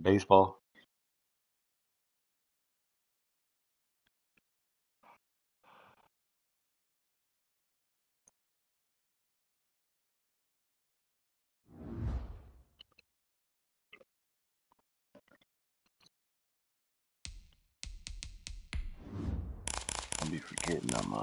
baseball. I'll be forgetting I'm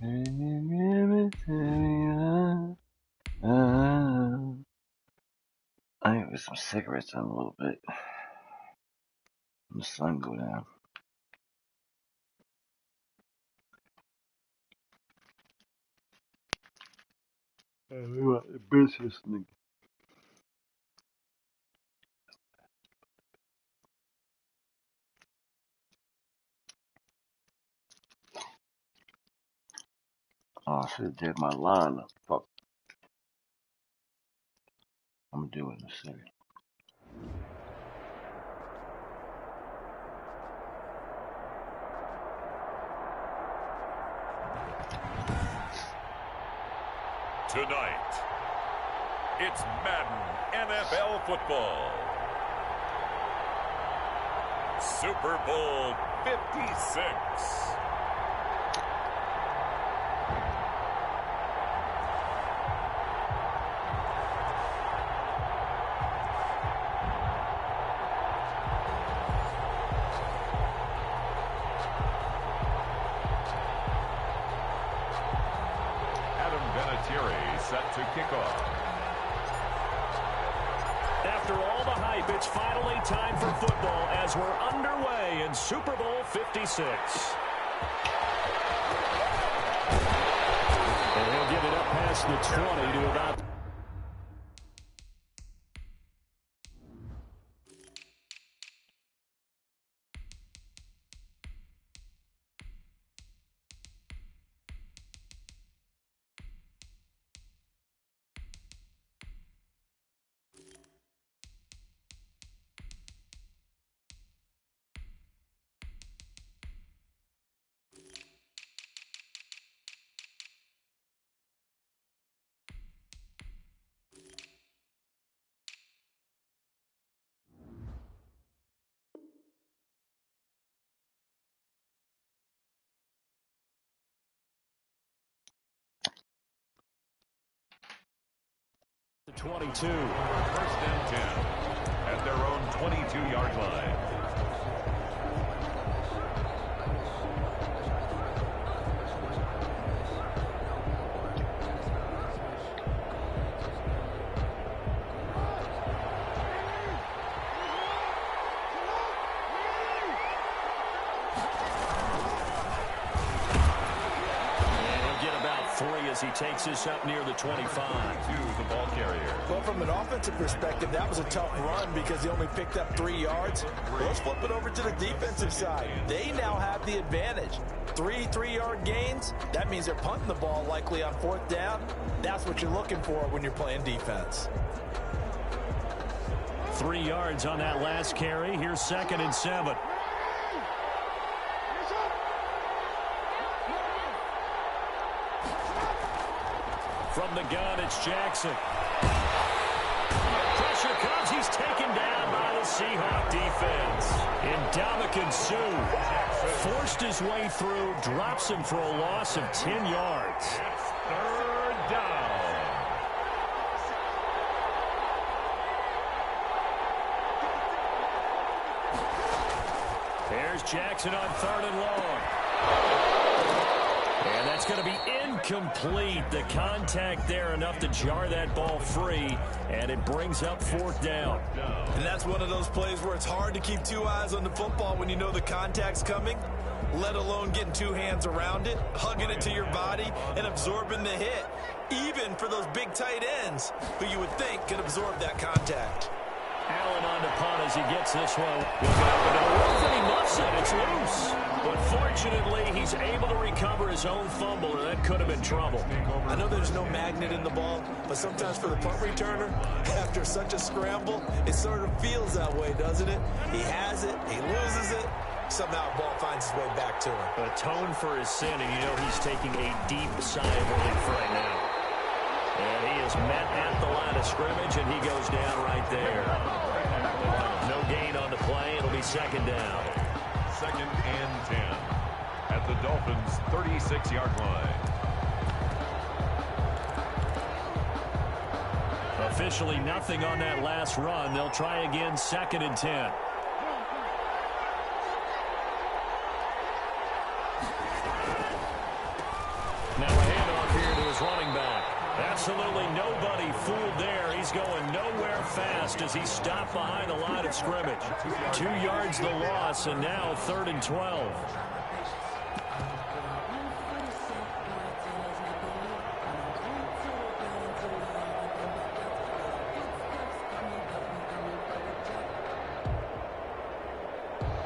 I need to get some cigarettes in a little bit. When the sun go down. We want the business nigga. Oh, I should have did my lineup. Fuck. I'm gonna do it in a second. Tonight, it's Madden NFL football. Super Bowl 56. Set to kick off. After all the hype, it's finally time for football as we're underway in Super Bowl 56. And he'll give it up past the 20 to about... The 22. First and 10 at their own 22-yard line. As he takes this up near the 25. To the ball carrier. Well, from an offensive perspective, that was a tough run because he only picked up 3 yards. Let's flip it over to the defensive side. They now have the advantage. 3 3-yard gains. That means they're punting the ball likely on 4th down. That's what you're looking for when you're playing defense. 3 yards on that last carry. Here's 2nd and 7. It's Jackson. Pressure comes. He's taken down by the Seahawk defense. Ndamukong Suh forced his way through, drops him for a loss of 10 yards. Third down. There's Jackson on 3rd and long. And that's going to be incomplete. The contact there enough to jar that ball free, and it brings up 4th down. And that's one of those plays where it's hard to keep two eyes on the football when you know the contact's coming, let alone getting two hands around it, hugging it to your body, and absorbing the hit, even for those big tight ends who you would think could absorb that contact. Allen on the punt as he gets this one. And he muffs it. It's loose. But fortunately, he's able to recover his own fumble, or that could have been trouble. I know there's no magnet in the ball, but sometimes for the punt returner, after such a scramble, it sort of feels that way, doesn't it? He has it, he loses it, somehow the ball finds its way back to him. Atone for his sin, and you know he's taking a deep sigh of relief right now. And he is met at the line of scrimmage, and he goes down right there. No gain on the play. It'll be 2nd down. 2nd and 10 at the Dolphins' 36-yard line. Officially nothing on that last run. They'll try again, 2nd and 10. Now a handoff here to his running back. Absolutely nobody fooled there. He's going nowhere fast as he stopped behind the line of scrimmage. 2 yards the loss, and now 3rd and 12.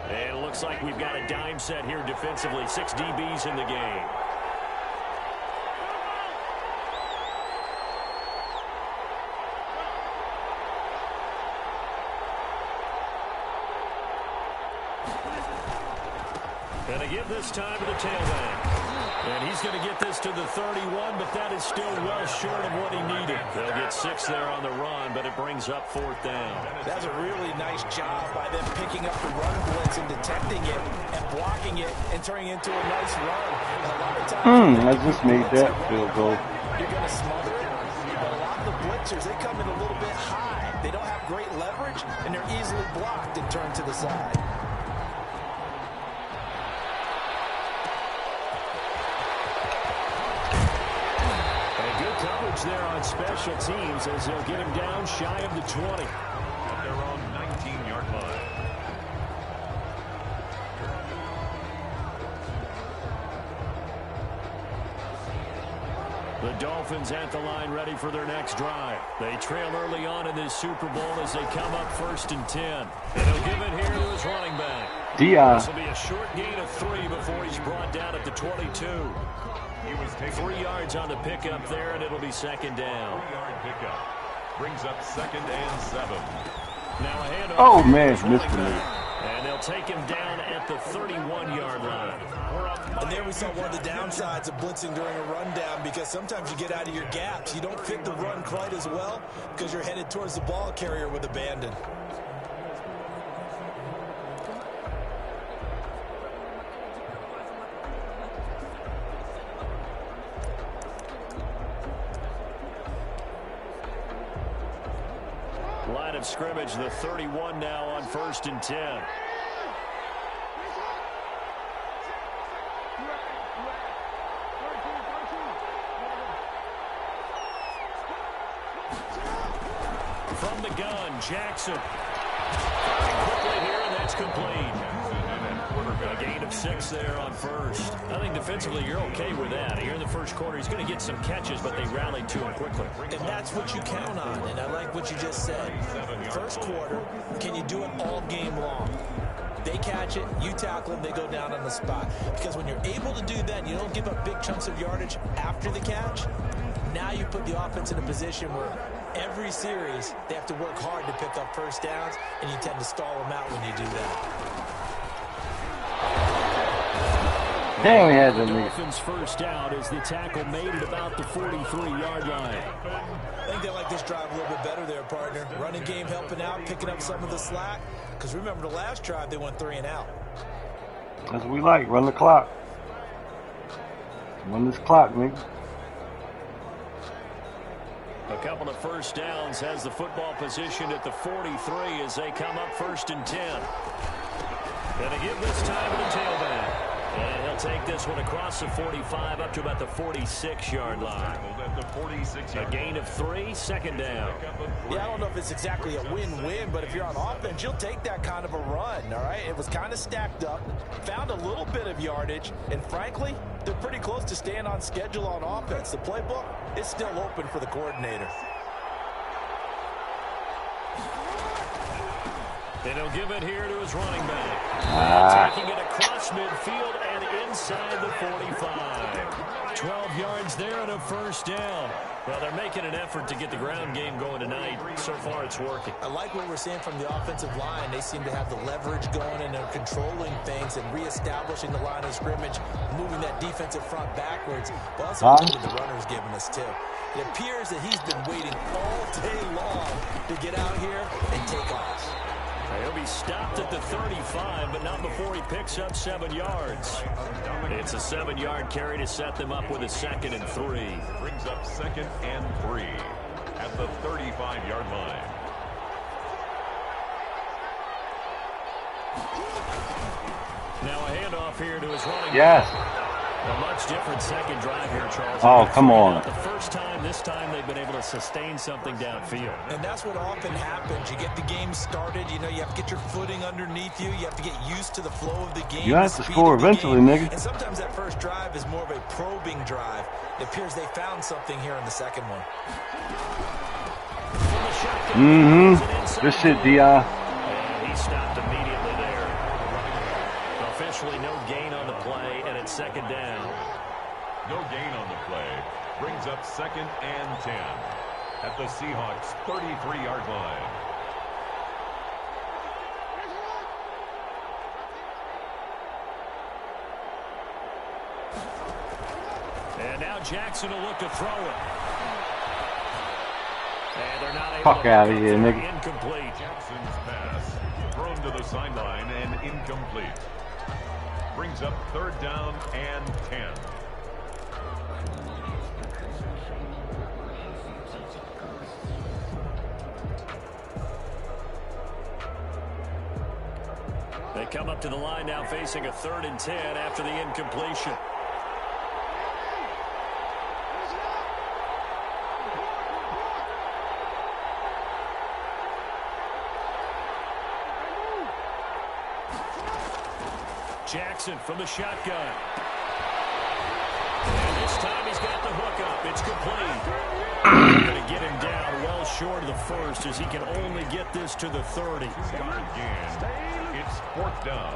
And it looks like we've got a dime set here defensively. 6 DBs in the game. And they give this time to the tailback. And he's going to get this to the 31, but that is still well short of what he needed. They'll get 6 there on the run, but it brings up 4th down. That's a really nice job by them picking up the run blitz and detecting it and blocking it and turning it into a nice run. And a lot of times, I just made that field goal. You're going to smother it, but a lot of the blitzers, they come in a little bit high. They don't have great leverage, and they're easily blocked and turned to the side. There on special teams as they'll get him down shy of the 20. At their own 19-yard line. The Dolphins at the line ready for their next drive. They trail early on in this Super Bowl as they come up 1st and 10. And he'll give it here to his running back. This will be a short gain of 3 before he's brought down at the 22. 3 yards on the pickup there, and it'll be 2nd down. 3-yard pickup brings up 2nd and 7. Now a handoff. Oh, man, missed me. And they'll take him down at the 31-yard line. And there we saw one of the downsides of blitzing during a rundown, because sometimes you get out of your gaps. You don't fit the run quite as well because you're headed towards the ball carrier with abandon. Line of scrimmage, the 31 now on 1st and 10. From the gun, Jackson. Quickly here, and that's complete. A gain of 6 there on 1st. I think defensively you're okay with that. Here in the first quarter, he's going to get some catches, but they rallied to him quickly. And that's what you count on, and I like what you just said. First quarter, can you do it all game long? They catch it, you tackle them, they go down on the spot. Because when you're able to do that, and you don't give up big chunks of yardage after the catch, now you put the offense in a position where every series they have to work hard to pick up first downs, and you tend to stall them out when you do that. Damn, we had the Dolphins first out as the tackle made it about the 43-yard line. I think they like this drive a little bit better there, partner. Running game helping out, picking up some of the slack. Because remember the last drive, they went 3 and out. That's what we like. Run the clock. Run this clock, nigga. A couple of first downs has the football positioned at the 43 as they come up 1st and 10. Going to give this time to the tailback. And he'll take this one across the 45 up to about the 46-yard line. A gain of 3, 2nd down. Yeah, I don't know if it's exactly a win-win, but if you're on offense, you'll take that kind of a run, all right? It was kind of stacked up, found a little bit of yardage, and frankly, they're pretty close to staying on schedule on offense. The playbook is still open for the coordinator. And he'll give it here to his running back. Taking it across midfield and inside the 45. 12 yards there and a first down. Well, they're making an effort to get the ground game going tonight. So far, it's working. I like what we're seeing from the offensive line. They seem to have the leverage going and they're controlling things and reestablishing the line of scrimmage, moving that defensive front backwards. But also what the runner's giving us, too. It appears that he's been waiting all day long to get out here and take off. He'll be stopped at the 35, but not before he picks up 7 yards. It's a 7-yard carry to set them up with a 2nd and 3. Brings up 2nd and 3 at the 35-yard line. Now a handoff here to his running back. Yes. A much different second drive here, Charles. Oh, come on. The first time, this time they've been able to sustain something downfield. And that's what often happens. You get the game started. You know, you have to get your footing underneath you. You have to get used to the flow of the game. You have to score eventually, nigga. And sometimes that first drive is more of a probing drive. It appears they found something here in the second one. Good shit, D.I. And he stopped immediately there. Officially no gain on the play, and it's 2nd down. No gain on the play. Brings up 2nd and 10 at the Seahawks' 33-yard line. And now Jackson will look to throw it. And they're not able Fuck to out of here, nigga. Incomplete. Jackson's pass thrown to the sideline and incomplete. Brings up 3rd down and 10. They come up to the line now facing a 3rd and 10 after the incompletion. Jackson from the shotgun. And this time he's got the hook up. It's complete. Going to get him down well short of the first as he can only get this to the 30. It's 4th down.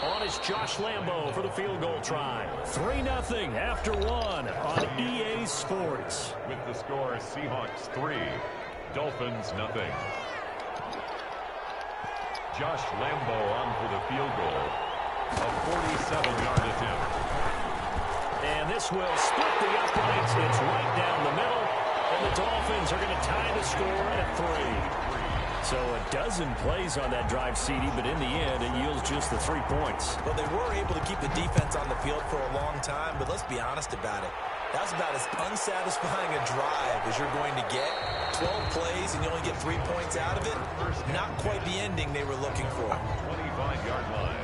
On is Josh Lambo for the field goal try. 3-0 after 1 on EA Sports. With the score, Seahawks 3, Dolphins 0. Josh Lambo on for the field goal. A 47-yard attempt. And this will split the uprights. It's right down the middle. And the Dolphins are going to tie the score at 3. So a dozen plays on that drive, CD, but in the end, it yields just the 3 points. Well, they were able to keep the defense on the field for a long time, but let's be honest about it. That was about as unsatisfying a drive as you're going to get. 12 plays and you only get 3 points out of it. Not quite the ending they were looking for. 25-yard line.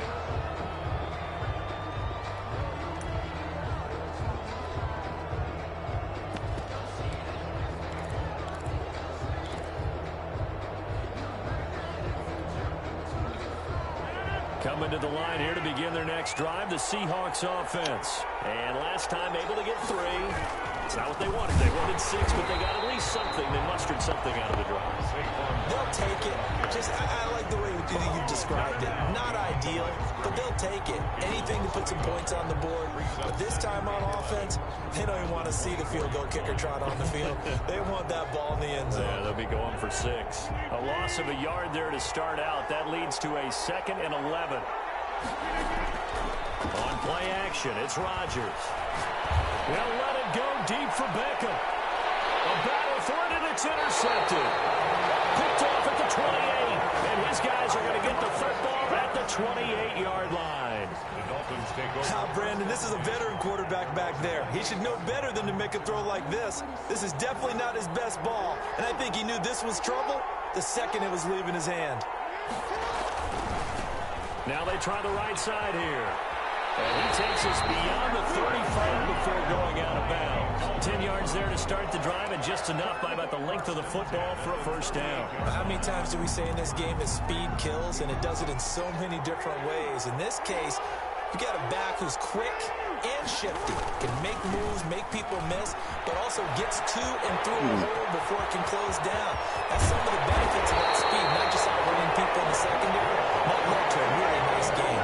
Coming to the line here to begin their next drive, the Seahawks offense. And last time able to get 3. It's not what they wanted. They wanted 6, but they got at least something. They mustered something out of the drive. They'll take it. I like the way you described it. Not ideal, but they'll take it. Anything to put some points on the board. But this time on offense, they don't even want to see the field goal kicker trot on the field. They want that ball in the end zone. Yeah, they'll be going for 6. A loss of a yard there to start out. That leads to a 2nd and 11. On play action, it's Rodgers. They'll let it go deep for Beckham. A battle for it, and it's intercepted. Picked off at the 28, and his guys are going to get the football at the 28-yard line. The Dolphins take over. Now, Brandon, this is a veteran quarterback back there. He should know better than to make a throw like this. This is definitely not his best ball, and I think he knew this was trouble the second it was leaving his hand. Now they try the right side here. And he takes us beyond the 35 before going out of bounds. 10 yards there to start the drive, and just enough by about the length of the football for a first down. How many times do we say in this game that speed kills, and it does it in so many different ways? In this case, you got a back who's quick and shifty, can make moves, make people miss, but also gets to and through a hole before it can close down. That's some of the benefits of that speed, not just outrunning people in the secondary, but led to a really nice game.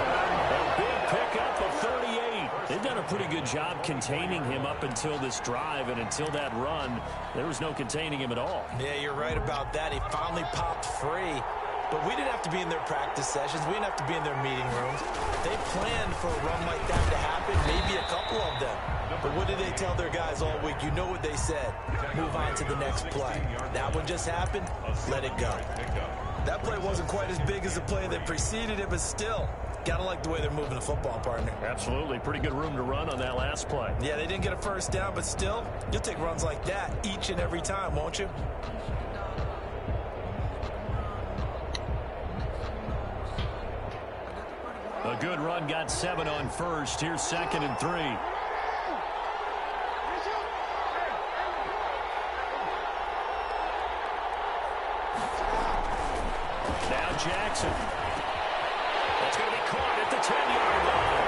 Pickup of 38. They've done a pretty good job containing him up until this drive, and until that run, there was no containing him at all. Yeah, you're right about that. He finally popped free. But we didn't have to be in their practice sessions. We didn't have to be in their meeting rooms. They planned for a run like that to happen, maybe a couple of them. But what did they tell their guys all week? You know what they said. Move on to the next play. That one just happened. Let it go. That play wasn't quite as big as the play that preceded it, but still, gotta like the way they're moving the football, partner. Absolutely. Pretty good room to run on that last play. Yeah, they didn't get a first down, but still, you'll take runs like that each and every time, won't you? A good run, got 7 on first. Here's 2nd and 3. Now Jackson. That's going to be caught at the 10-yard line.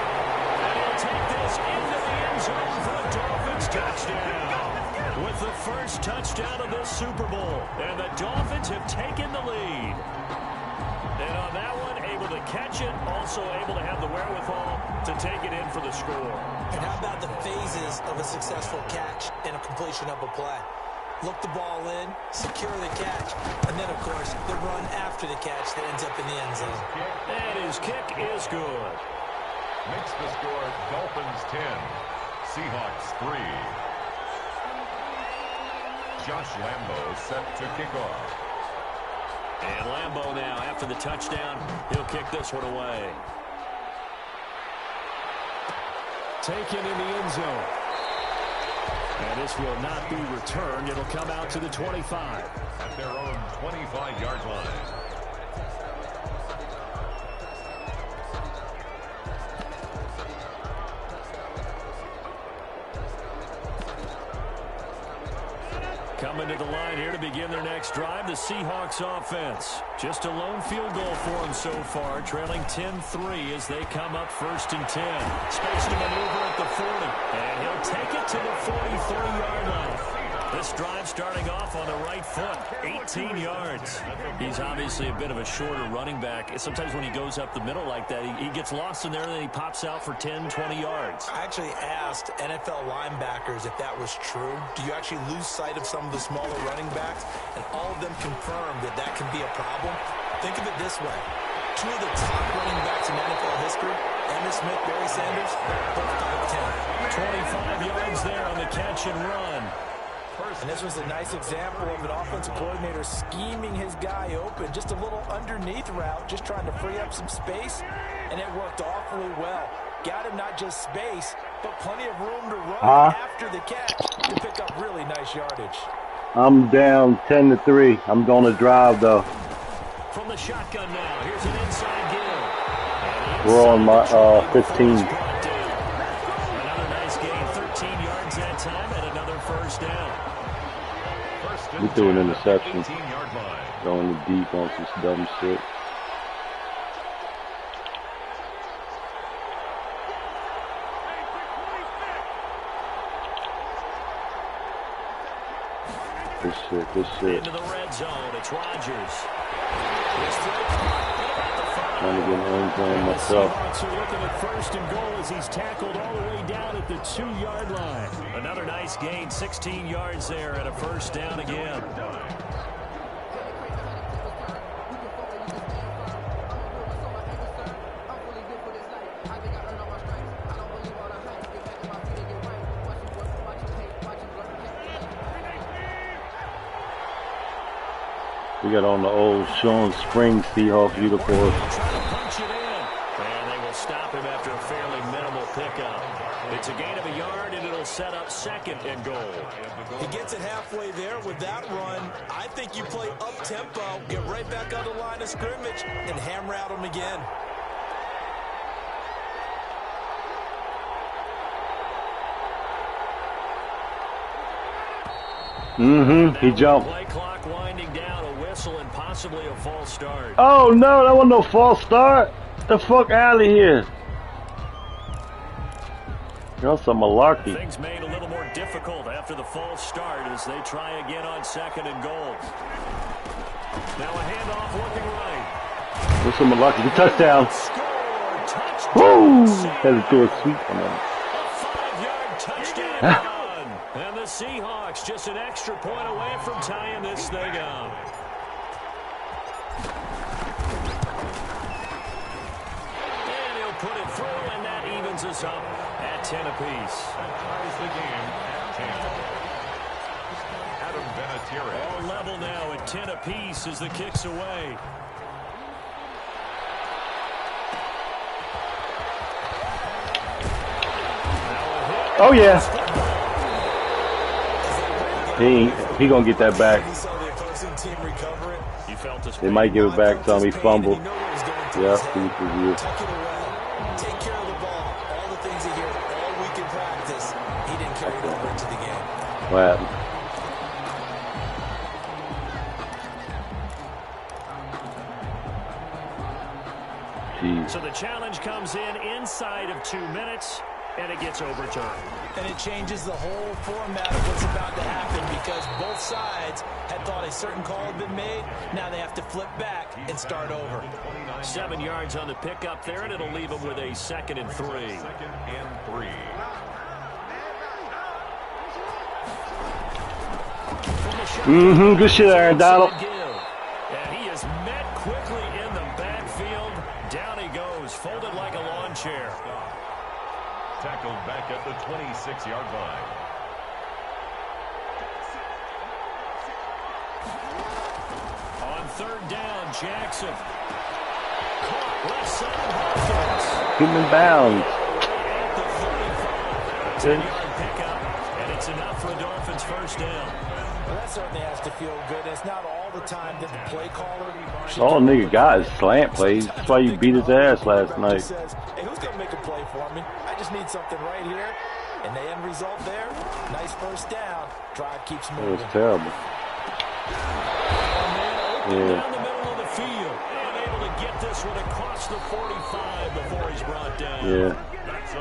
And he'll take this into the end zone for a Dolphins touchdown. With the first touchdown of this Super Bowl. And the Dolphins have taken the lead. And on that one, able to catch it, also able to have the wherewithal to take it in for the score. And how about the phases of a successful catch and a completion of a play? Look the ball in, secure the catch, and then, of course, the run after the catch that ends up in the end zone. And his kick is good. Makes the score Dolphins 10, Seahawks 3. Josh Lambo set to kick off. And Lambo now, after the touchdown, he'll kick this one away. Taken in the end zone. And this will not be returned. It'll come out to the 25. At their own 25-yard line. Coming to the line here to begin their next drive, the Seahawks offense. Just a lone field goal for them so far, trailing 10-3 as they come up 1st and 10. Space to maneuver at the 40, and he'll take it to the 43-yard line. This drive starting off on the right foot, 18 yards. He's obviously a bit of a shorter running back. Sometimes when he goes up the middle like that, he gets lost in there and then he pops out for 10, 20 yards. I actually asked NFL linebackers if that was true. Do you actually lose sight of some of the smaller running backs? And all of them confirmed that that can be a problem. Think of it this way. 2 of the top running backs in NFL history, Emmitt Smith, Barry Sanders, both 5'10". 25 yards there on the catch and run. And this was a nice example of an offensive coordinator scheming his guy open. Just a little underneath route, just trying to free up some space, and it worked awfully well. Got him not just space, but plenty of room to run after the catch to pick up really nice yardage. I'm down 10-3. I'm going to drive, though. From the shotgun now, here's an inside give. We're on my 15. Another nice gain, 13 yards that time, and another first down. We threw an interception. Going deep on some dumb shit. Good shit. Into the red zone, it's Rodgers. Trying to get an end zone myself. The Seahawks are looking at 1st and goal as he's tackled all the way down at the 2-yard line. Another nice gain, 16 yards there, and a first down again. We got on the old Sean Springs Seahawks uniform. Punch it in. And they will stop him after a fairly minimal pickup. It's a gain of a yard, and it'll set up 2nd and goal. He gets it halfway there with that run. I think you play up-tempo, get right back on the line of scrimmage, and hammer out him again. He jumped. Play clock winding down, a whistle and possibly a false start. Oh no, that wasn't no false start. The fuck out of here. That's a malarkey. Things made a little more difficult after the false start as they try again on 2nd and goal. Now a handoff looking right. What's a malarkey? Good touchdown. Score, touchdown. Woo! Had to do a sweep on them. A 5-yard touchdown run. And the Seahawks just an extra point away from tying this thing up. And he'll put it through, and that evens us up at 10 apiece. Ties the game at 10. Adam Vinatieri. All level now at 10 apiece as the kick's away. Oh yeah. He gonna get that back. They might give it back to him. He fumbled. Yeah, he was Take care of the ball. All the things he hears all week in practice, he didn't carry it over into the game. What happened? Jeez. So the challenge comes in inside of 2 minutes, and it gets overturned. And it changes the whole format of what's about to happen because both sides had thought a certain call had been made. Now they have to flip back and start over. 7 yards on the pickup there, and it'll leave them with a 2nd and 3. 2nd and 3. Good shit, Aaron Donald. And he is met quickly in the backfield. Down he goes, folded like a lawn chair. Tackled back at the 26-yard line. On 3rd down, Jackson. Caught left side Hawkins. Human bounds. At the 35. 10-yard pickup, and it's enough for a Dolphins 1st down. Well, that certainly has to feel good. It's not all the time that the play caller... All the nigga got is slant plays. That's why you beat his ass last night. Says, hey, who's going to make a play for me? I just need something right here. And the end result there, nice 1st down. Drive keeps moving. It was terrible. Down the middle of the field. Unable to get this one across the 45 before he's brought down. Yeah.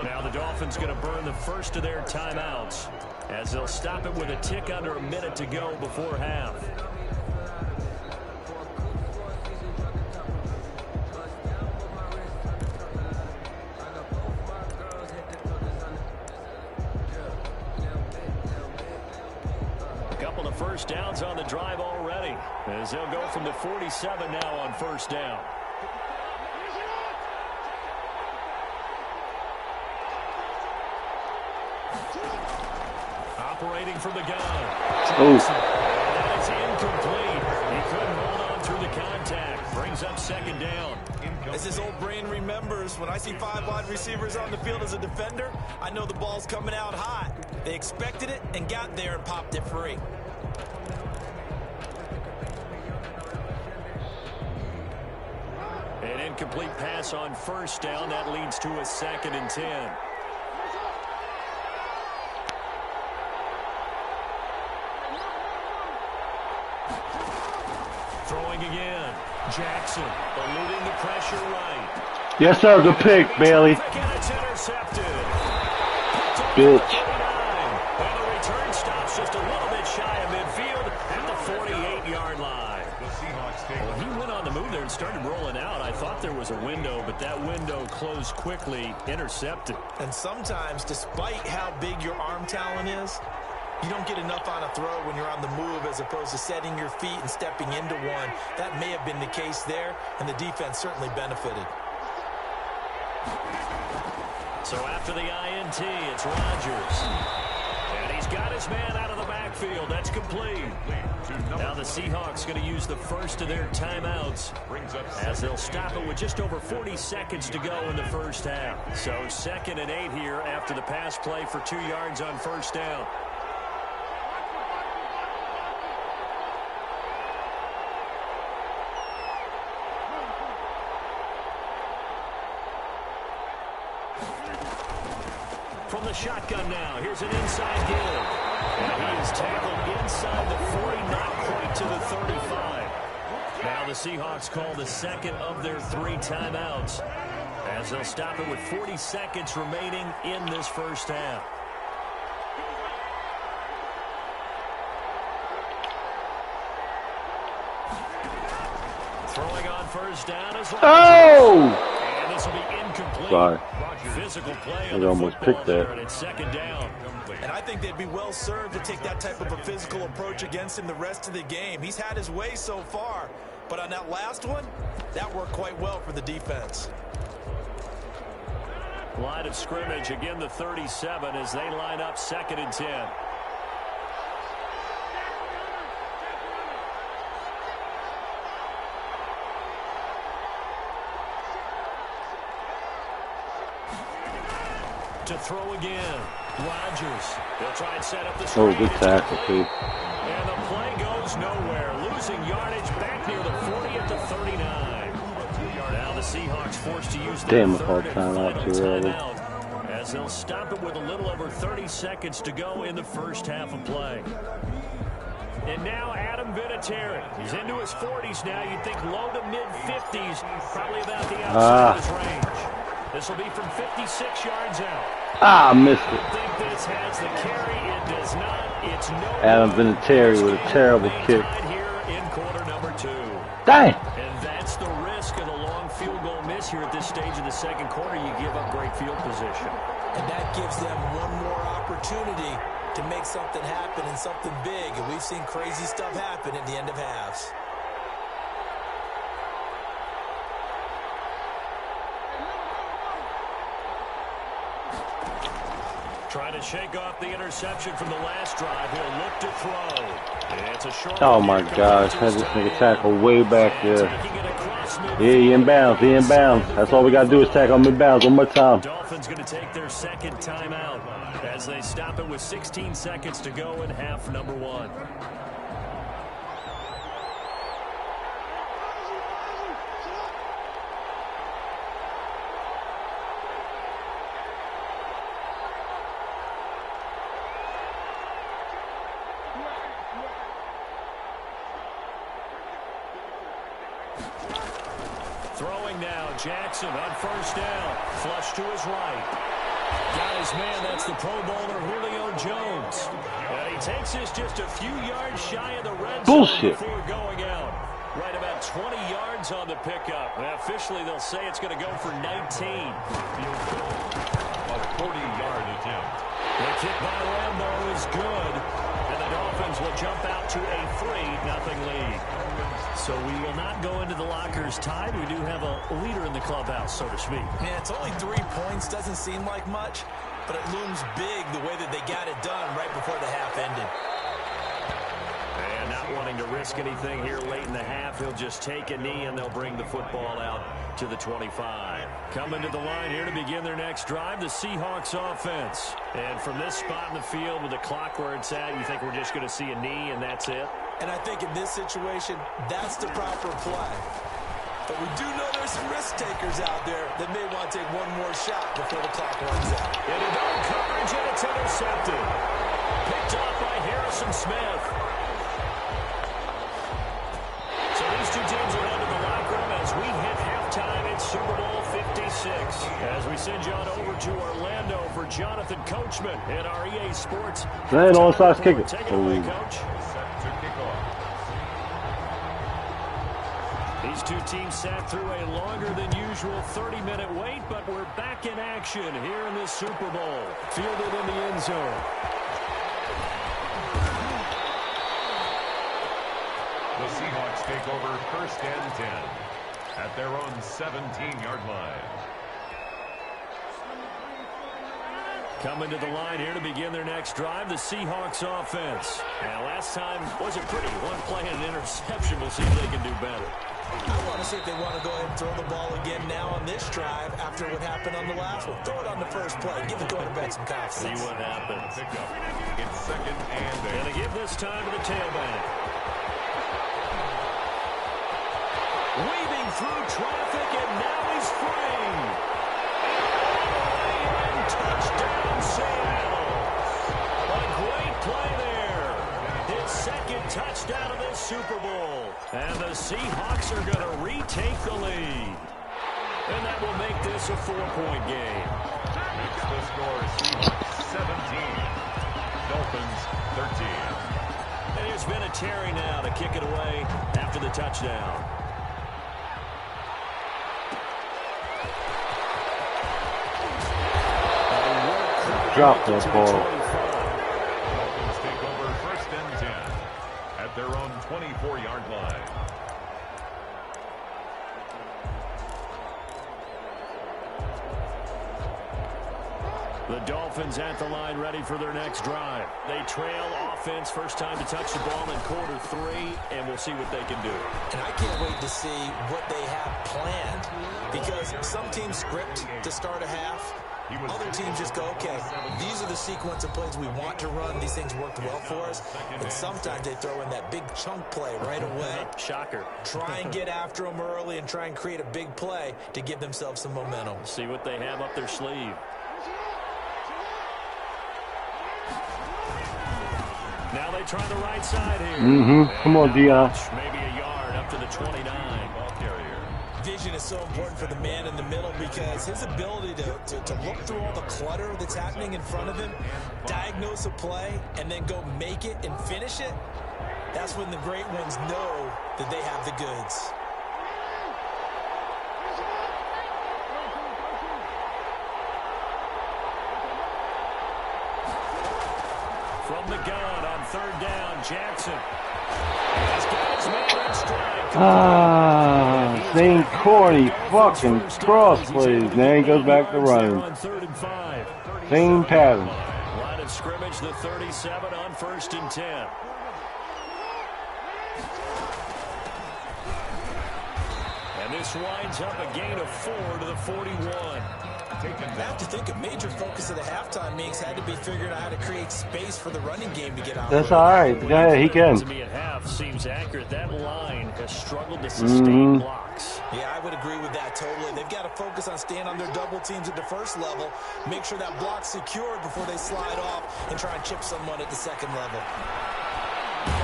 Now the Dolphins going to burn the first of their timeouts as they'll stop it with a tick under a minute to go before half. A couple of 1st downs on the drive already as they'll go from the 47 now on 1st down. Operating from the gun. Oh. That is incomplete. He couldn't hold on through the contact. Brings up 2nd down. As his old brain remembers, when I see 5 wide receivers on the field as a defender, I know the ball's coming out hot. They expected it and got there and popped it free. An incomplete pass on 1st down. That leads to a 2nd and 10. Throwing again. Jackson eluding the pressure right. Yes, sir. Good pick, Bailey. It's intercepted. Bitch. And the return stops just a little bit shy of midfield at the 48-yard line. The Seahawks take Well, he went on the move there and started rolling out. I thought there was a window, but that window closed quickly, intercepted. And sometimes, despite how big your arm talent is, you don't get enough on a throw when you're on the move as opposed to setting your feet and stepping into one. That may have been the case there, and the defense certainly benefited. So after the INT, it's Rodgers. And he's got his man out of the backfield. backfield. That's complete. Now the Seahawks going to use the first of their timeouts as they'll stop it with just over 40 seconds to go in the first half. So 2nd and 8 here after the pass play for 2 yards on first down. From the shotgun now, here's an inside give. And he is tackled inside the 40, not quite to the 35. Now the Seahawks call the 2nd of their 3 timeouts as they'll stop it with 40 seconds remaining in this first half. Throwing on first down is and this will be incomplete. Sorry. Physical play I almost picked that. And it's 2nd down. And I think they'd be well served to take that type of a physical approach against him the rest of the game. He's had his way so far, but on that last one, that worked quite well for the defense. Line of scrimmage, again the 37 as they line up 2nd and 10. To throw again. Rodgers. They'll try and set up the screen. Oh, good tackle, too. And the play goes nowhere. Losing yardage back near the 40 at the 39. Now the Seahawks forced to use their third and final timeout as they'll stop it with a little over 30 seconds to go in the first half of play. And now Adam Vinatieri. He's into his 40s now. You'd think low to mid-50s, probably about the outside of his range. This will be from 56 yards out. Missed it. I think this has the carry. It does not. It's no Adam Vinatieri with a terrible kick. Here in quarter number 2. Dang. And that's the risk of the long field goal miss here at this stage of the second quarter. You give up great field position. And that gives them one more opportunity to make something happen and something big. And we've seen crazy stuff happen at the end of halves. Trying to shake off the interception from the last drive. He'll look to throw. It's a short Oh my gosh, had this nigga tackle way back there. Yeah, he inbounds, he inbounds. That's all we gotta do is tackle him inbounds one more time. Dolphins gonna take their 2nd timeout as they stop it with 16 seconds to go in half number 1. Throwing now, Jackson on first down. Flush to his right. Got his man, that's the Pro Bowler Julio Jones. And he takes this just a few yards shy of the red zone before going out. Right about 20 yards on the pickup. And officially, they'll say it's going to go for 19. A 40-yard attempt. The kick by Rambo is good. And the Dolphins will jump out to a 3-0 lead. So we will not go into the lockers tied. We do have a leader in the clubhouse, so to speak. Man, it's only 3 points. Doesn't seem like much, but it looms big the way that they got it done right before the half ended. And not wanting to risk anything here late in the half, he'll just take a knee and they'll bring the football out to the 25. Coming to the line here to begin their next drive, the Seahawks offense. And from this spot in the field with the clock where it's at, you think we're just going to see a knee and that's it? And I think in this situation, that's the proper play. But we do know there's some risk takers out there that may want to take one more shot before the clock runs out. Into double coverage, and it's intercepted. Picked off by Harrison Smith. So these two teams are headed to the locker room as we hit halftime in Super Bowl 56. As we send you on over to Orlando for Jonathan Coachman at our EA Sports. That onside kicker. Take it away, Coach. These two teams sat through a longer than usual 30-minute wait, but we're back in action here in the Super Bowl. Fielded in the end zone. The Seahawks take over 1st and 10 at their own 17-yard line. Coming to the line here to begin their next drive, the Seahawks offense. Now, last time wasn't pretty. One play and an interception. We'll see if they can do better. I want to see if they want to go ahead and throw the ball again now on this drive after what happened on the last one. Throw it on the first play. Give the quarterback some confidence. See what happens. It's 2nd and 8. Going to give this time to the tailback. Weaving through traffic, and now he's free. Touchdown, Seattle. A great play there. His 2nd touchdown of this Super Bowl. And the Seahawks are going to retake the lead. And that will make this a 4-point game. Makes the score Seahawks 17. Dolphins 13. And it's been a Terry now to kick it away after the touchdown. Drop that ball. Dolphins take over 1st and 10 at their own 24-yard line. The Dolphins at the line ready for their next drive. They trail offense, first time to touch the ball in quarter 3, and we'll see what they can do. And I can't wait to see what they have planned, because some teams script to start a half. Other teams just go, okay, these are the sequence of plays we want to run. These things worked well for us. And sometimes they throw in that big chunk play right away. Shocker. Try and get after them early and try and create a big play to give themselves some momentum. See what they have up their sleeve. Now they try the right side here. Come on, Dion. Maybe a yard up to the 29. Ball carrier. Vision is so important for the man in the middle, because his ability to look through all the clutter that's happening in front of him, diagnose a play, and then go make it and finish it, that's when the great ones know that they have the goods. From the gun on 3rd down, Jackson. He's got his man in stride. Same corny fucking cross plays. Now he goes back to running. On 3rd and 5. Same pattern. Line of scrimmage, the 37 on 1st and 10. And this winds up a gain of 4 to the 41. I have to think a major focus of the halftime meetings had to be figuring out how to create space for the running game to get out. That's all right. Yeah, he can. To me at half seems accurate. That line has struggled to sustain blocks. Yeah, I would agree with that totally. They've got to focus on staying on their double teams at the first level, make sure that block's secured before they slide off and try and chip someone at the 2nd level.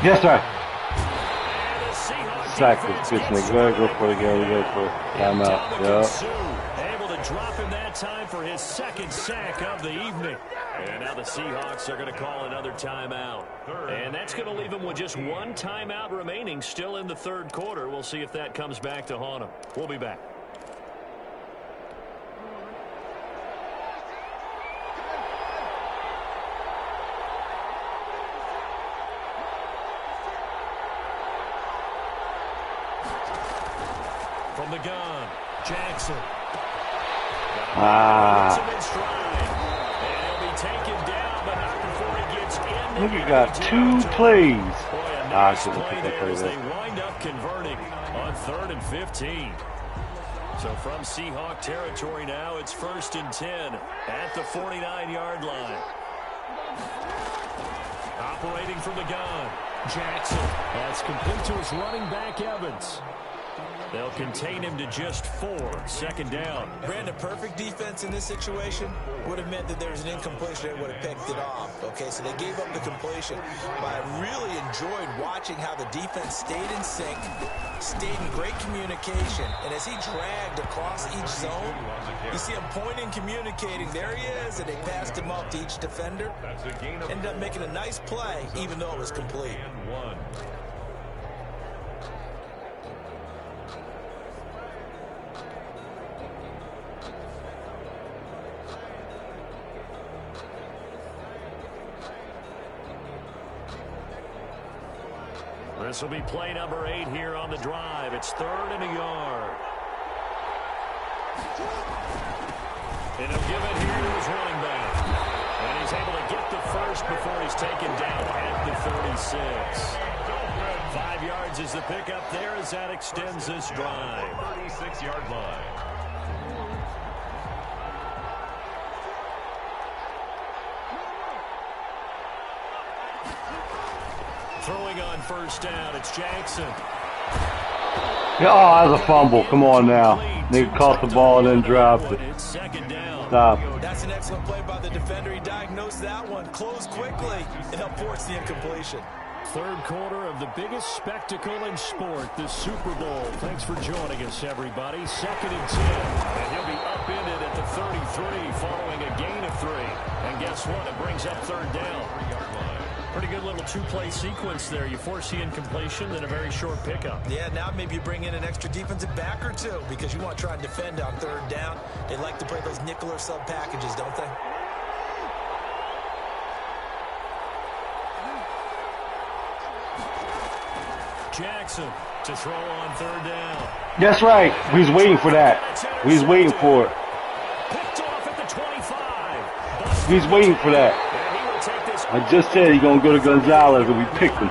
Yes, sir. Sack this bitch, nigga. Go for the game. Go for it. Timeout. Yeah. Able to drop him that time for his 2nd sack of the evening. And now the Seahawks are going to call another timeout. And that's going to leave them with just 1 timeout remaining still in the 3rd quarter. We'll see if that comes back to haunt them. We'll be back. From the gun, Jackson. Nigga got 2 plays. I should have picked that play there. They wind up converting on 3rd and 15. So from Seahawk territory now, it's 1st and 10 at the 49-yard line. Operating from the gun, Jackson. That's complete to his running back, Evans. They'll contain him to just 4. 2nd down. Brandon, perfect defense in this situation would have meant that there was an incompletion that would have picked it off. Okay, so they gave up the completion. But I really enjoyed watching how the defense stayed in sync, stayed in great communication. And as he dragged across each zone, you see him pointing, communicating. There he is, and they passed him up to each defender. Ended up making a nice play, even though it was complete. This will be play number 8 here on the drive. It's 3rd and a yard. And he'll give it here to his running back. And he's able to get the first before he's taken down at the 36. 5 yards is the pickup there as that extends this drive. 36-yard line. Throwing on first down, it's Jackson. Yeah, oh, that's a fumble. Come on now. Nigga caught the ball and then dropped it. It's second down. Stop. That's an excellent play by the defender. He diagnosed that one, closed quickly, and helped force the incompletion. Third quarter of the biggest spectacle in sport, the Super Bowl. Thanks for joining us, everybody. 2nd and 10, and he'll be upended at the 33 following a gain of 3. And guess what? It brings up third down. Pretty good little two-play sequence there. You force the incompletion, then a very short pickup. Yeah, now maybe you bring in an extra defensive back or two because you want to try and defend on third down. They like to play those nickel or sub packages, don't they? Jackson to throw on third down. That's right. We was waiting for that. We was waiting for it. Picked off at the 25. We was waiting for that. I just said he's gonna go to Gonzalez and we picked him.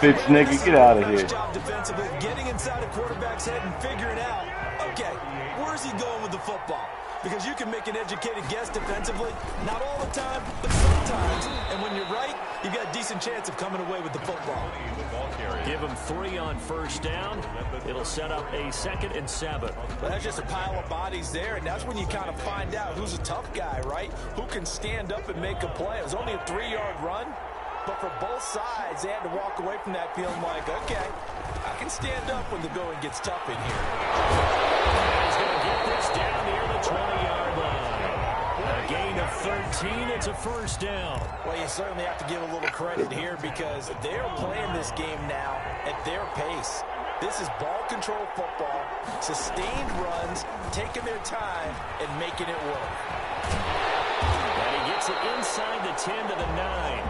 Bitch, nigga, get out of here. Job defensively, getting inside a quarterback's head and figuring out, okay, where's he going with the football? Because you can make an educated guess defensively, not all the time, but sometimes. And when you're right, you've got a decent chance of coming away with the football. Give him 3 on first down. It'll set up a 2nd and 7. But that's just a pile of bodies there, and that's when you kind of find out who's a tough guy, right? Who can stand up and make a play. It was only a 3-yard run, but for both sides, they had to walk away from that feeling like, okay, I can stand up when the going gets tough in here. He's going to get this down near the 20-yard line. A gain of 13, it's a first down. Well, you certainly have to give a little credit here because they're playing this game now at their pace. This is ball control football, sustained runs, taking their time and making it work. And he gets it inside the 10 to the 9.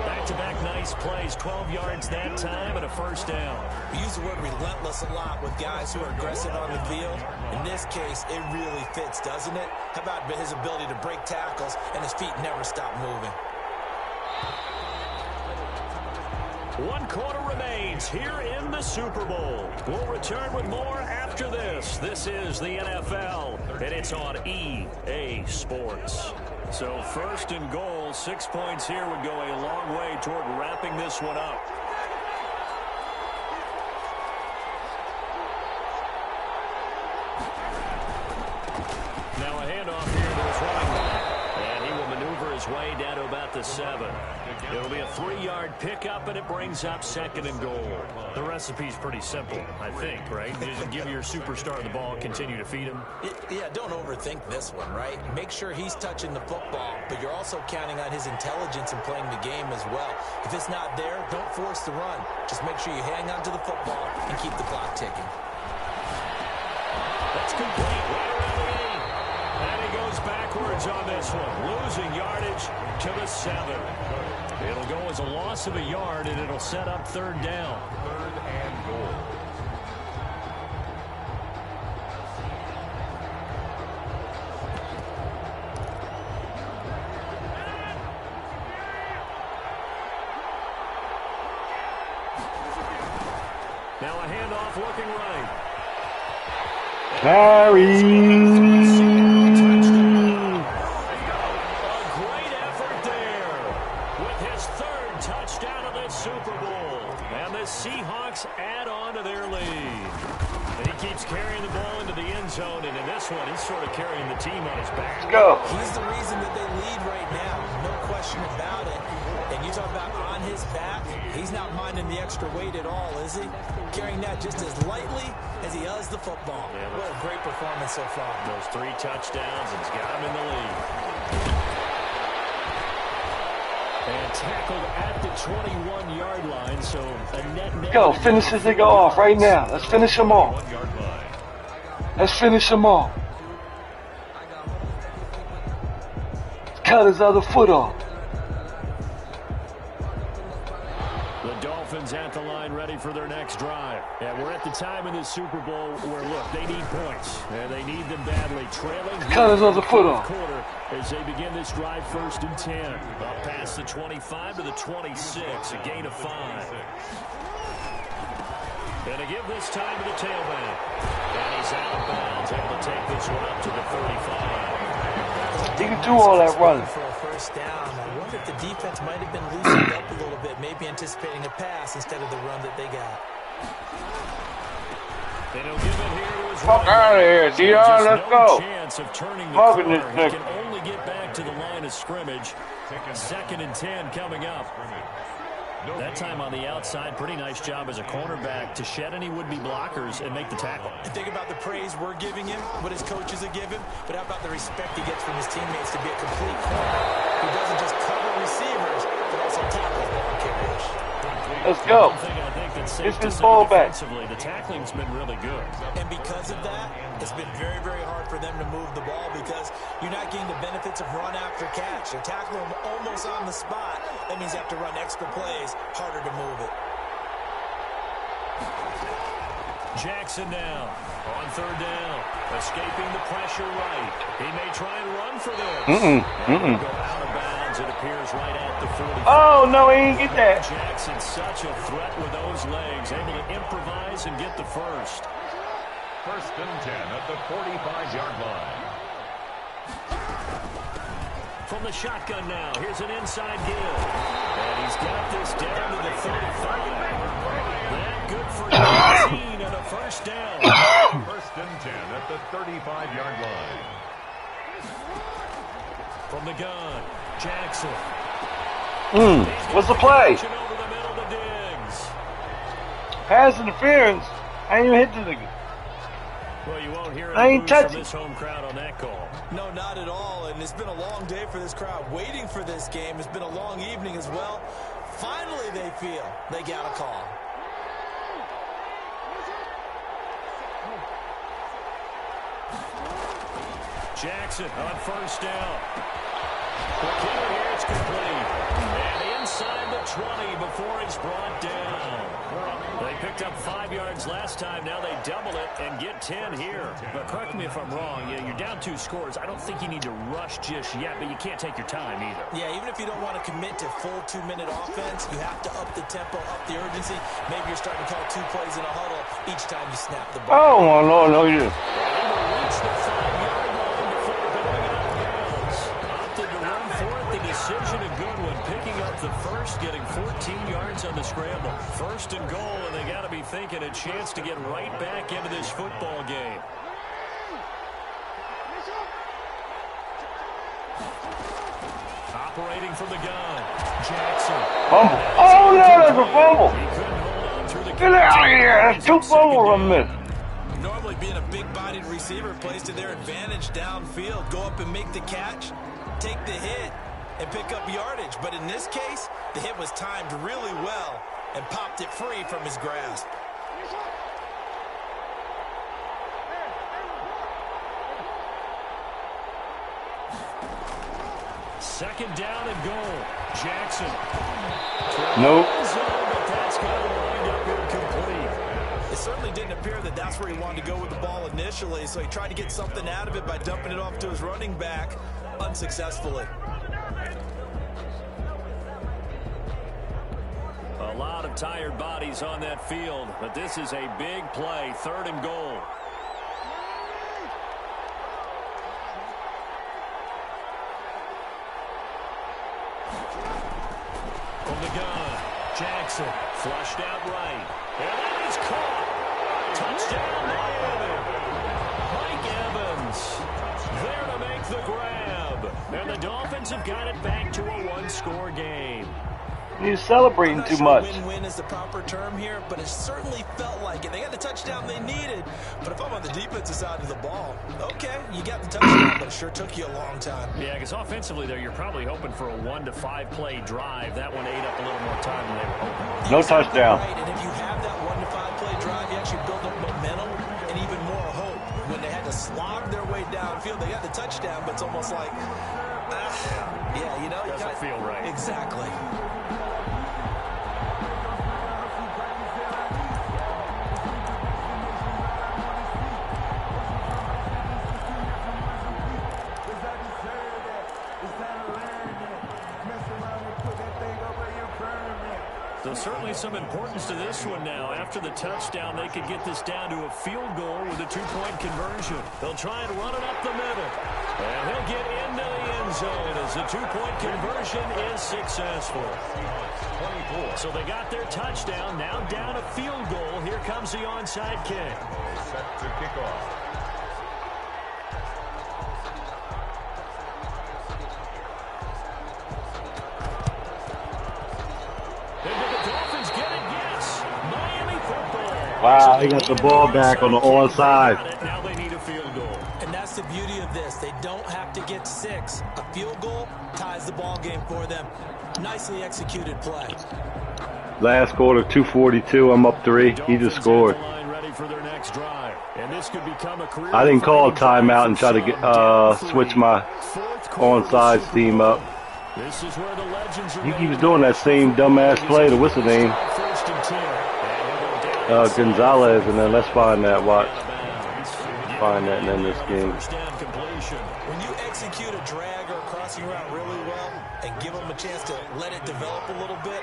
Back-to-back nice plays, 12 yards that time and a first down. We use the word relentless a lot with guys who are aggressive on the field. In this case, it really fits, doesn't it? How about his ability to break tackles and his feet never stop moving? 1 quarter remains here in the Super Bowl. We'll return with more after this. This is the NFL, and it's on EA Sports. So 1st and goal, 6 points here would go a long way toward wrapping this one up. Now a handoff here to his running back, and he will maneuver his way down to about the 7. It'll be a 3-yard pickup, and it brings up 2nd and goal. The recipe's pretty simple, I think, right? You just give your superstar the ball, continue to feed him. Yeah, don't overthink this one, right? Make sure he's touching the football, but you're also counting on his intelligence in playing the game as well. If it's not there, don't force the run. Just make sure you hang on to the football and keep the clock ticking. That's complete right around the 8. And he goes backwards on this one, losing yardage to the 7. It'll go as a loss of a yard, and it'll set up third down. 3rd and goal. Now a handoff looking right. Harry. Super Bowl. And the Seahawks add on to their lead. And he keeps carrying the ball into the end zone, and in this one, he's sort of carrying the team on his back. Let's go. He's the reason that they lead right now, no question about it. And you talk about on his back, he's not minding the extra weight at all, is he? Carrying that just as lightly as he does the football. Yeah, what a great performance so far. Those 3 touchdowns, and he's got him in the lead. And tackled at the 21-yard line, so a net. Go, finish this nigga off right now. Let's finish him off. Let's finish him off. Cut his other foot off. The Dolphins Dolphins at the line ready for their next drive. Yeah, we're at the time in this Super Bowl where, look, they need points. And they need them badly. Trailing cut his other foot off. Quarter as they begin this drive 1st and 10. Up past the 25 to the 26, a gain of 5. And to give this time to the tailback. And he's out of bounds, able to take this one up to the 35. He can do all that running. For a first down. I wonder if the defense might have been loosened up a little bit, maybe anticipating a pass instead of the run that they got. And he'll give it here to his Fuck out of here, Dion. Let's go. Chance of turning the Smoking corner. this He thing. can only get back to the line of scrimmage. 2nd and 10 coming up. That time on the outside, pretty nice job as a cornerback to shed any would-be blockers and make the tackle. And think about the praise we're giving him, what his coaches are giving, but how about the respect he gets from his teammates to be a complete corner who doesn't just cover receivers, but also tackles ball carriers. Let's go. It's this ball back. The tackling's been really good. And because of that, it's been very, very hard for them to move the ball because you're not getting the benefits of run after catch. They're tackling them almost on the spot. That means you have to run extra plays, harder to move it. Jackson now on 3rd down, escaping the pressure right. He may try and run for this. Go out of bounds, it appears right at the 45. Oh, no, he didn't get that. Jackson's such a threat with those legs, able to improvise and get the first. 1st and 10 at the 45-yard line. From the shotgun now, here's an inside give. And he's got this down to the 35. That good for 19 and a first down. 1st and 10 at the 35-yard line. From the gun, Jackson. What's the play? Over the middle to Diggs. Pass interference. I ain't even hit the nigga. Well, you won't hear I ain't any boos touching. from this home crowd on that call. No, not at all. And it's been a long day for this crowd waiting for this game. It's been a long evening as well. Finally, they feel they got a call. Jackson on 1st down. The kicker here, it's complete. And inside the 20 before he's brought down. They picked up 5 yards last time. Now they double it and get 10 here. But correct me if I'm wrong. Yeah, you're down 2 scores. I don't think you need to rush just yet, but you can't take your time either. Yeah, even if you don't want to commit to full 2-minute offense, you have to up the tempo, up the urgency. Maybe you're starting to call 2 plays in a huddle each time you snap the ball. Oh, my Lord, no, you didn't. Reach the 5-yard line before going out of bounds. Opted to run for it. The decision a good one. Picking up the first, getting 14 yards on the scramble. 1st and goal, and they got to be thinking a chance to get right back into this football game. Operating from the gun, Jackson. Fumble. Oh, no, that's a fumble. He couldn't hold on through the Get out of here. That's 2 fumbles I missed. Normally being a big-bodied receiver plays to their advantage downfield. Go up and make the catch, take the hit, and pick up yardage. But in this case, the hit was timed really well and popped it free from his grasp. Second down and goal. Jackson. Nope. But that's going to wind up incomplete. It certainly didn't appear that that's where he wanted to go with the ball initially, so he tried to get something out of it by dumping it off to his running back unsuccessfully. A lot of tired bodies on that field, but this is a big play, 3rd and goal. From the gun, Jackson flushed out right. And that is caught. Touchdown, Miami. Mike Evans there to make the grab. And the Dolphins have got it back to a 1-score game. He's celebrating too much. Win-win is the proper term here, but it certainly felt like it. They got the touchdown they needed, but if I'm on the defensive side of the ball, okay, you got the touchdown, but it sure took you a long time. Yeah, because offensively there, you're probably hoping for a 1 to 5 play drive. That one ate up a little more time than they were hoping. No touchdown. Right, and if you have that 1 to 5 play drive, you actually build up momentum and even more hope. When they had to slog their way downfield, they got the touchdown, but it's almost like, yeah, you know, doesn't feel right. Exactly. So certainly some importance to this one now. After the touchdown, they could get this down to a field goal with a 2-point conversion. They'll try and run it up the middle. And he'll get into the end zone as the 2-point conversion is successful. 24. So they got their touchdown. Now down a field goal. Here comes the onside kick. Set to kick off. Wow, he got the ball back on the onside. Now they need a field goal. And that's the beauty of this. They don't have to get 6. A field goal ties the ball game for them. Nicely executed play. Last quarter, 2:42. I'm up 3. He just scored. I didn't call a timeout and try to get switch my onside team up. He was doing that same dumbass play to what's the name? Gonzalez, and then let's find that. Watch. Find that and then this game. When you execute a drag or a crossing route really well and give them a chance to let it develop a little bit,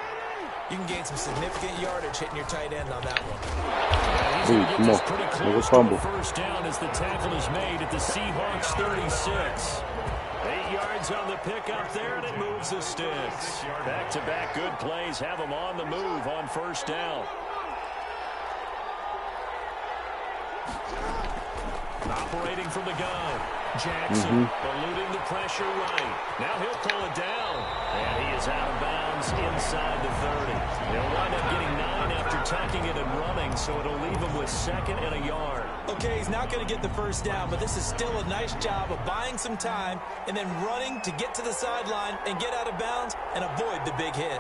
you can gain some significant yardage hitting your tight end on that one. Ooh, come on. Make a fumble. First down as the tackle is made at the Seahawks 36. 8 yards on the pickup there, and it moves the sticks. Back-to-back good plays have them on the move on first down. Operating from the gun. Jackson eluding the pressure right. Now he'll pull it down. And he is out of bounds inside the 30. They'll wind up getting 9 after tucking it and running, so it'll leave him with 2nd and a yard. Okay, he's not going to get the first down, but this is still a nice job of buying some time and then running to get to the sideline and get out of bounds and avoid the big hit.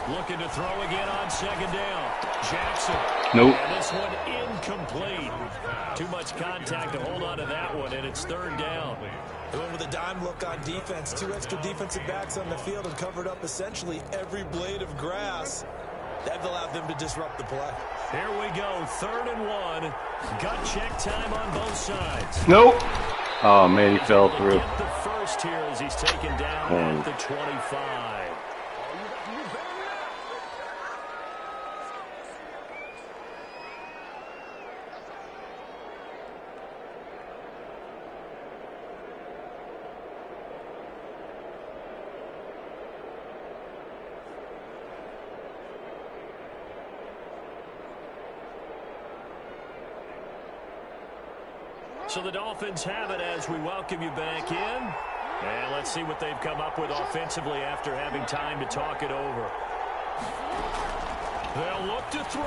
Looking to throw again on 2nd down. Jackson. Nope. And this one incomplete. Too much contact to hold on to that one, and it's 3rd down. They went with a dime look on defense. 2 extra defensive backs on the field and covered up essentially every blade of grass. That allowed them to disrupt the play. Here we go, 3rd and 1. Gut check time on both sides. Nope. Oh, man, he fell through. Get the first here as he's taken down at the 25. So the Dolphins have it as we welcome you back in. And let's see what they've come up with offensively after having time to talk it over. They'll look to throw.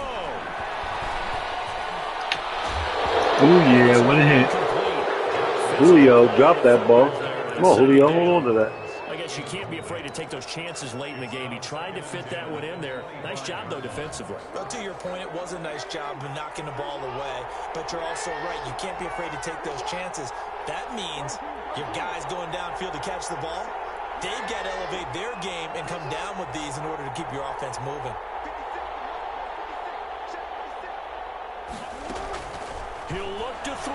Oh, yeah, what a hit. Julio, drop that ball. Come on, Julio, hold on to that. I guess you can't be afraid to take those chances late in the game. He tried to fit that one in there. Nice job, though, defensively. Well, to your point, it was a nice job of knocking the ball away. But you're also right. You can't be afraid to take those chances. That means your guys going downfield to catch the ball, they've got to elevate their game and come down with these in order to keep your offense moving. He'll look to throw.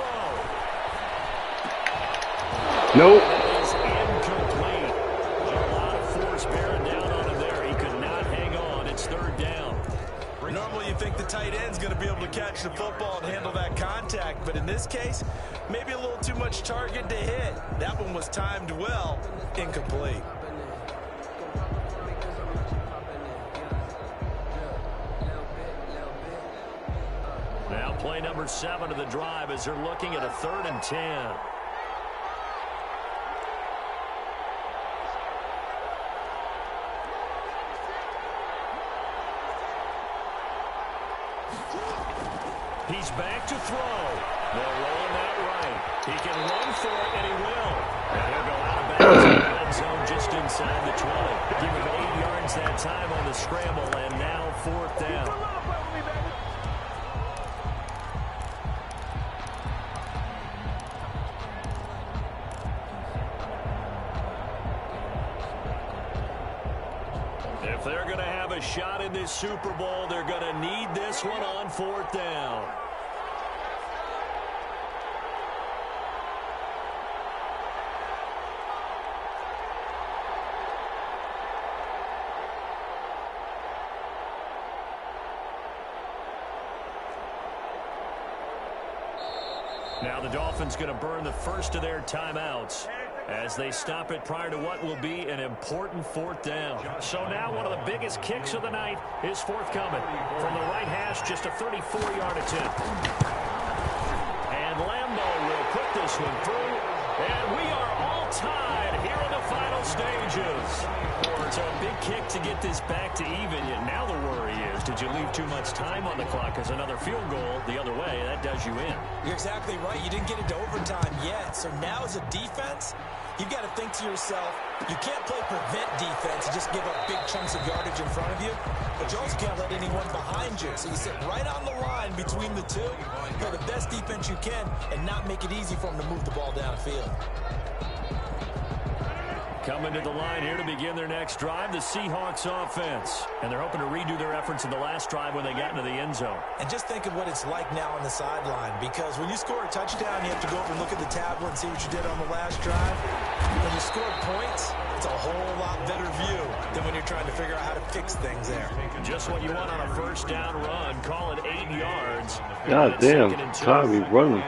Nope. Incomplete. A lot of force bearing down on him there. He could not hang on. It's 3rd down. Normally you think the tight end's going to be able to catch the football and handle that contact, but in this case, maybe a little too much target to hit. That one was timed well, incomplete. Now play number 7 of the drive as they're looking at a 3rd and 10. He's back to throw. They'll roll him out right. He can run for it, and he will. And he'll go out of bounds in the red zone just inside the 20. Give him 8 yards that time on the scramble, and now 4th down. If they're going to have a shot in this Super Bowl, they're going to need this one on 4th down. Now the Dolphins going to burn the first of their timeouts as they stop it prior to what will be an important 4th down. So now one of the biggest kicks of the night is forthcoming. From the right hash, just a 34-yard attempt. And Lambo will put this one through. And we are all tied here in the final stages. It's a big kick to get this back to even. Yet now the worry is, did you leave too much time on the clock? Because another field goal the other way, that does you in. You're exactly right. You didn't get into overtime yet. So now as a defense, you've got to think to yourself, you can't play prevent defense and just give up big chunks of yardage in front of you. But you also can't let anyone behind you. So you sit right on the line between the two, play the best defense you can, and not make it easy for them to move the ball downfield. Coming to the line here to begin their next drive, the Seahawks offense. And they're hoping to redo their efforts in the last drive when they got into the end zone. And just think of what it's like now on the sideline, because when you score a touchdown, you have to go over and look at the tablet and see what you did on the last drive. When you score points, it's a whole lot better view than when you're trying to figure out how to fix things there. Just what you want on a first down run. Call it 8 yards. God damn, Tommy running.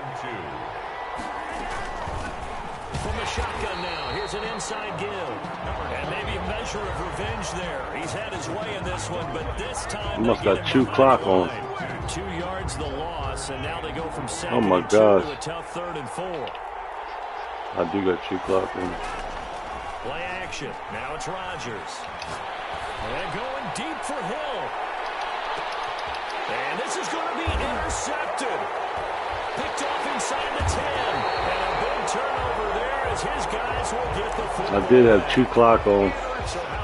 From the shotgun now, here's an inside give. And maybe a measure of revenge there. He's had his way in this one, but this time... He must got 2 clock on. 2 yards the loss, and now they go from second oh my and 2 gosh. to a tough 3rd and 4. I do got 2 clock on. Play action. Now it's Rodgers. And going deep for Hill. And this is going to be intercepted. Picked off inside the 10. And a big turnover there as his guys will get the football. I did have 2 clock on.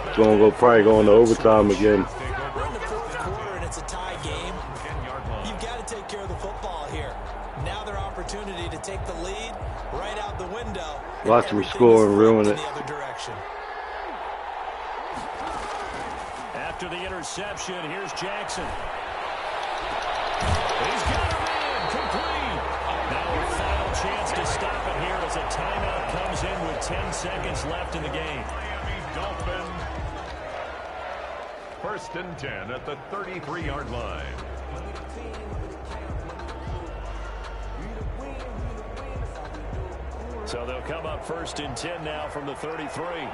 It's going to probably go into overtime again. We're in the 4th quarter and it's a tie game. You've got to take care of the football here. Now their opportunity to take the lead right out the window. Watch them score and ruin it. After the interception, here's Jackson. He's got him in, complete. Now a final chance to stop it here as a timeout comes in with 10 seconds left in the game. Miami Dolphins. 1st and 10 at the 33-yard line. So they'll come up 1st and 10 now from the 33.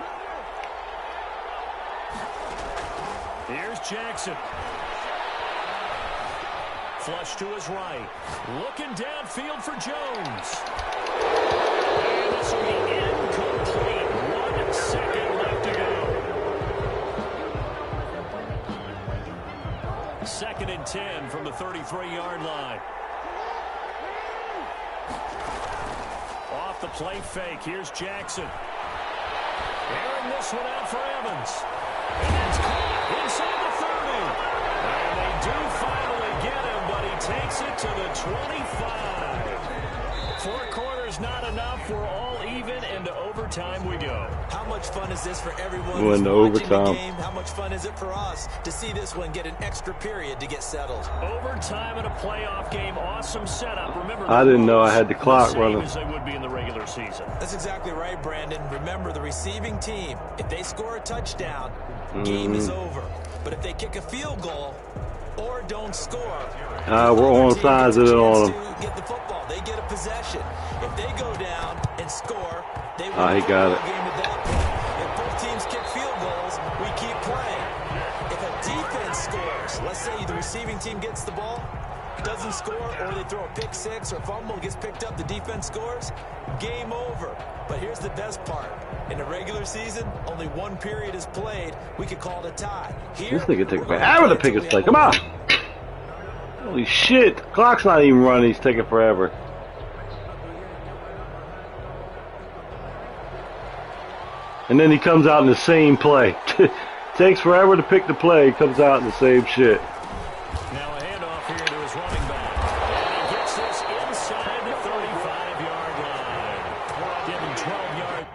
Here's Jackson. Flush to his right. Looking downfield for Jones. And this will be incomplete. 1 second left to go. 2nd and 10 from the 33-yard line. Off the play fake. Here's Jackson. Airing this one out for Evans. And that's caught inside the 30. And they do finally get him, but he takes it to the 25. 4 quarters not enough. We're all even, and to overtime we go. How much fun is this for everyone who's watching overtime. The game? How much fun is it for us to see this one get an extra period to get settled? Overtime in a playoff game, awesome setup. Remember, I didn't know I had the clock running. As they would be in the regular season. That's exactly right, Brandon. Remember, the receiving team, if they score a touchdown, game is over. But if they kick a field goal or don't score, we're on sides of it on them. Get the football. They get a possession. If they go down and score, they win he got it. the game at that point. If both teams kick field goals, we keep playing. If a defense scores, let's say the receiving team gets the ball, doesn't score, or they throw a pick six or fumble, gets picked up, the defense scores, game over. But here's the best part. In the regular season, only 1 period is played. We could call it a tie. Here, this nigga take forever to pick his play. Come on. Holy shit. The clock's not even running. He's taking forever. And then he comes out in the same play. Takes forever to pick the play. Comes out in the same shit. Now a handoff here to his running back. And he gets this inside the 35-yard line. Give him 12 yards.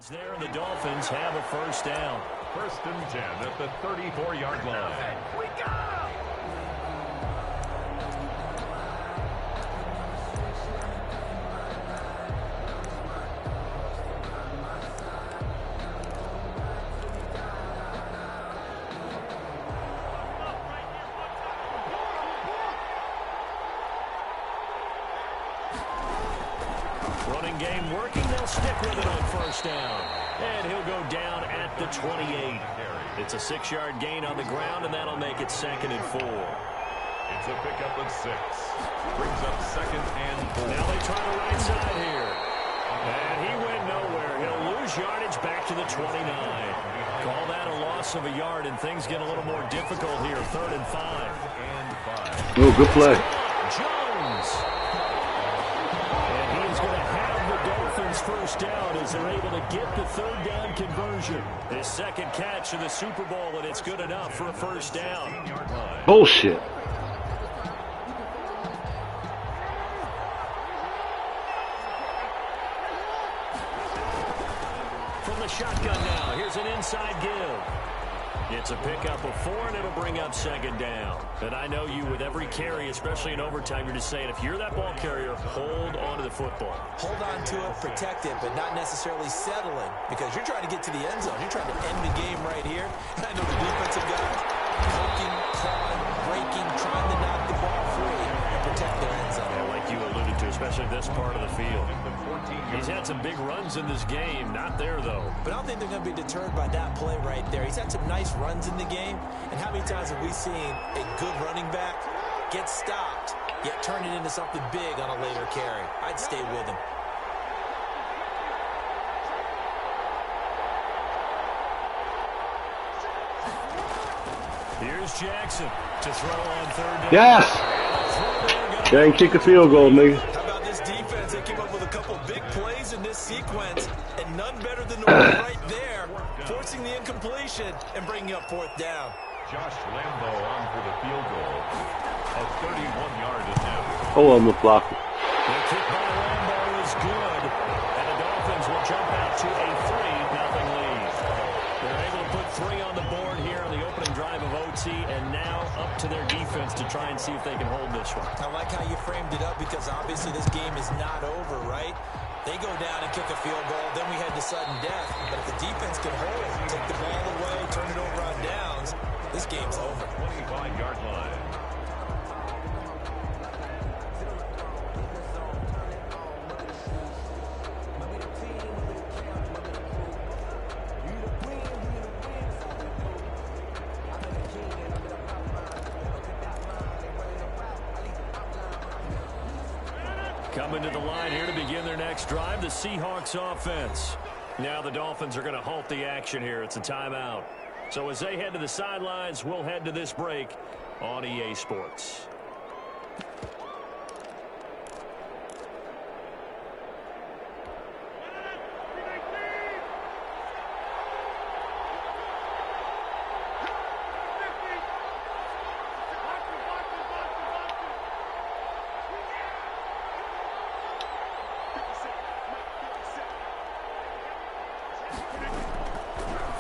There, the Dolphins have a first down. 1st and 10 at the 34-yard line. We go! Running game working. They'll stick with it on first down. And he'll go down at the 28. It's a 6-yard gain on the ground, and that'll make it 2nd and 4. It's a pickup of 6. Brings up 2nd and 4. Now they try the right side here. And he went nowhere. He'll lose yardage back to the 29. Call that a loss of a yard, and things get a little more difficult here. 3rd and 5. Oh, good play. Jones. And he's going to have the Dolphins first down as they're able to get the 3rd down conversion. His 2nd catch in the Super Bowl, and it's good enough for a first down. Bullshit. From the shotgun now, here's an inside give. It's a pickup of 4, and it'll bring up 2nd down. And I know you, with every carry, especially in overtime, you're just saying, if you're that ball carrier, hold on to the football. Hold on to it, protect it, but not necessarily settling, because you're trying to get to the end zone. You're trying to end the game right here. I know the defensive guys poking, clawing, breaking, trying to knock the ball free and protect their end zone. Yeah, like you alluded to, especially this part of the field. He's had some big runs in this game. Not there, though. But I don't think they're going to be deterred by that play right there. He's had some nice runs in the game. And how many times have we seen a good running back get stopped, yet turn it into something big on a later carry? I'd stay with him. Here's Jackson to throw on 3rd down. Yes! They ain't kick a field goal, nigga. How about this defense? They came up with a couple big plays in this sequence, and none better than the one right there, forcing the incompletion and bringing up 4th down. Josh Lambo on for the field goal. A 31-yard attempt. Oh, I'm the blocker. The kick by Lambo is good, and the Dolphins will jump out to a 3-0 lead. They're able to put 3 on the board here on the opening drive of OT, and now up to their defense to try and see if they can hold this one. I like how you framed it up, because obviously this game is not over, right? They go down and kick a field goal, then we head to sudden death. But if the defense can hold, take the ball away, turn it over on downs, this game's over. 25-yard line. Coming to the line here to begin their next drive, the Seahawks offense. Now the Dolphins are going to halt the action here. It's a timeout. So as they head to the sidelines, we'll head to this break on EA Sports.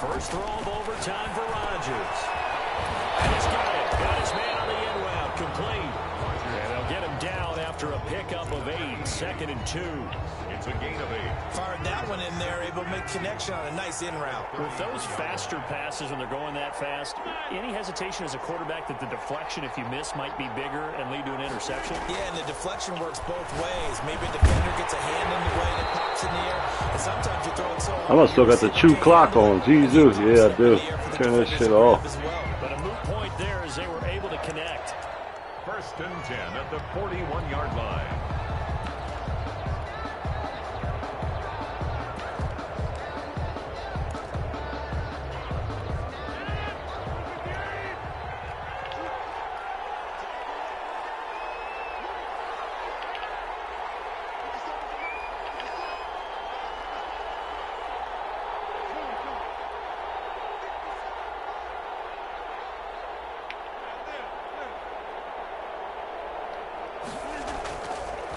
First throw of overtime for Rodgers. And he's got it. Got his man on the end route. Complete. And they'll get him down after a pickup of 8. 2nd and 2. It's a gain of 8. Fired that one in there, able to make connection on a nice in route. With those faster passes, when they're going that fast, any hesitation as a quarterback that the deflection, if you miss, might be bigger and lead to an interception? Yeah, and the deflection works both ways. Maybe a defender gets a hand in the way and it pops in the air. And sometimes you throw it so hard. I must still got the chew clock on. Jesus, yeah, I do. Turn this shit off. But a moot point there as they were able to connect. 1st and 10 at the 41-yard line.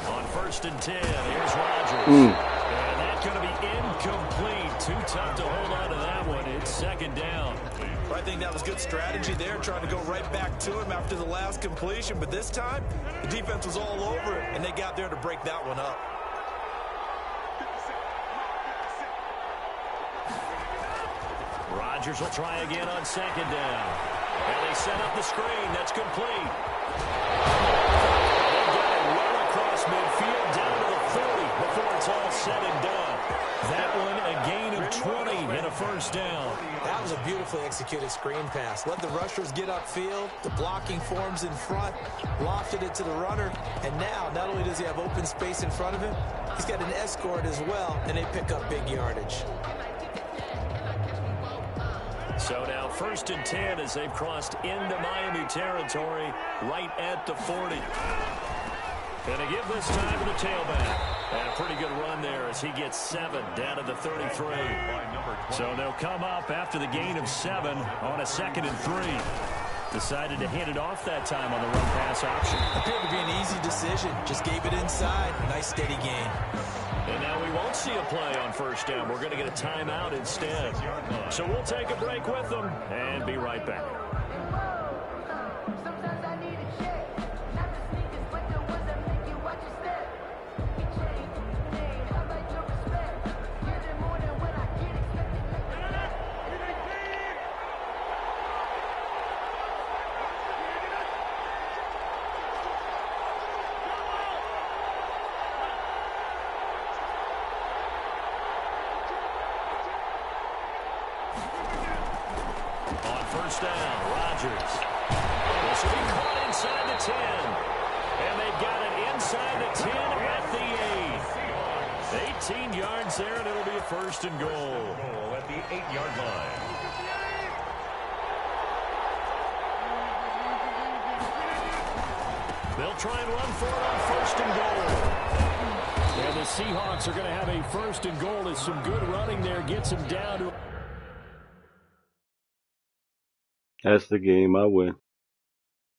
On 1st and 10, here's Rodgers. And that's going to be incomplete. Too tough to hold on to that one. It's 2nd down. I think that was good strategy there, trying to go right back to him after the last completion. But this time, the defense was all over it, and they got there to break that one up. Rodgers will try again on 2nd down. And they set up the screen. That's complete. They got it well across midfield down to the 40 before it's all said and done. That one, a gain of 20 and a first down. That was a beautifully executed screen pass. Let the rushers get upfield. The blocking forms in front. Lofted it to the runner. And now, not only does he have open space in front of him, he's got an escort as well, and they pick up big yardage. So now 1st and 10 as they've crossed into Miami territory right at the 40. Going to give this time to the tailback. And a pretty good run there as he gets 7 down to the 33. So they'll come up after the gain of 7 on a 2nd and 3. Decided to hand it off that time on the run-pass option. Appeared to be an easy decision. Just gave it inside. Nice steady gain. And now we won't see a play on 1st down. We're going to get a timeout instead. So we'll take a break with them and be right back. First down, Rodgers. This will be caught inside the 10. And they got it inside the 10 at the 8. 18 yards there, and it'll be a 1st and goal. At the 8-yard line. They'll try and run for it on 1st and goal. And the Seahawks are going to have a 1st and goal as some good running there gets them down to... That's the game. I win.